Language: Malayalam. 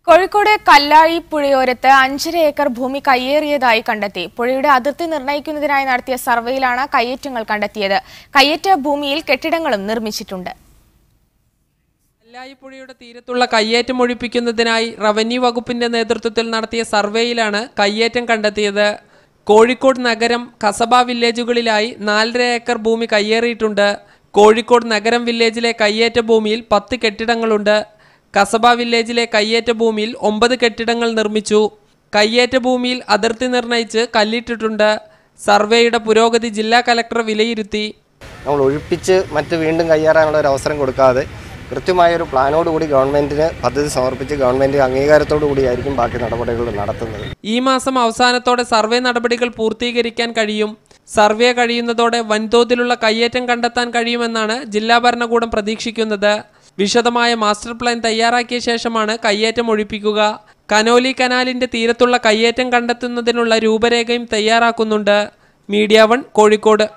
കോഴിക്കോട് കല്ലാഴി പുഴയോരത്ത് 5.5 ഏക്കർ ഭൂമി കയ്യേറിയതായി കണ്ടെത്തി. പുഴയുടെ അതിർത്തി നിർണ്ണയിക്കുന്നതിനായി നടത്തിയ സർവേയിലാണ് കയ്യേറ്റങ്ങൾ കണ്ടെത്തിയത്. കയ്യേറ്റ ഭൂമിയിൽ കെട്ടിടങ്ങളും നിർമ്മിച്ചിട്ടുണ്ട്. കല്ലാഴി പുഴയുടെ തീരത്തുള്ള കയ്യേറ്റം ഒഴിപ്പിക്കുന്നതിനായി റവന്യൂ വകുപ്പിന്റെ നേതൃത്വത്തിൽ നടത്തിയ സർവേയിലാണ് കയ്യേറ്റം കണ്ടെത്തിയത്. കോഴിക്കോട് നഗരം, കസബ വില്ലേജുകളിലായി 4.5 ഏക്കർ ഭൂമി കയ്യേറിയിട്ടുണ്ട്. കോഴിക്കോട് നഗരം വില്ലേജിലെ കയ്യേറ്റ ഭൂമിയിൽ 10 കെട്ടിടങ്ങളുണ്ട്. കസബ വില്ലേജിലെ കയ്യേറ്റ ഭൂമിയിൽ 9 കെട്ടിടങ്ങൾ നിർമ്മിച്ചു. കയ്യേറ്റ ഭൂമിയിൽ അതിർത്തി നിർണയിച്ച് കല്ലിട്ടിട്ടുണ്ട്. സർവേയുടെ പുരോഗതി ജില്ലാ കലക്ടർ വിലയിരുത്തി. നമ്മൾ ഒഴിപ്പിച്ച് വീണ്ടും കയ്യേറാനുള്ള ഒരു അവസരം കൊടുക്കാതെ കൃത്യമായൊരു പ്ലാനോടുകൂടി ഗവൺമെന്റിന് പദ്ധതി സമർപ്പിച്ച് ഗവൺമെന്റ് അംഗീകാരത്തോടു കൂടിയായിരിക്കും ബാക്കി നടപടികൾ നടത്തുന്നത്. ഈ മാസം അവസാനത്തോടെ സർവേ നടപടികൾ പൂർത്തീകരിക്കാൻ കഴിയും. സർവേ കഴിയുന്നതോടെ വൻതോതിലുള്ള കയ്യേറ്റം കണ്ടെത്താൻ കഴിയുമെന്നാണ് ജില്ലാ ഭരണകൂടം പ്രതീക്ഷിക്കുന്നത്. വിശദമായ മാസ്റ്റർ പ്ലാൻ തയ്യാറാക്കിയ ശേഷമാണ് കയ്യേറ്റം ഒഴിപ്പിക്കുക. കനോലി കനാലിന്റെ തീരത്തുള്ള കയ്യേറ്റം കണ്ടെത്തുന്നതിനുള്ള രൂപരേഖയും തയ്യാറാക്കുന്നുണ്ട്. മീഡിയ 1 കോഴിക്കോട്.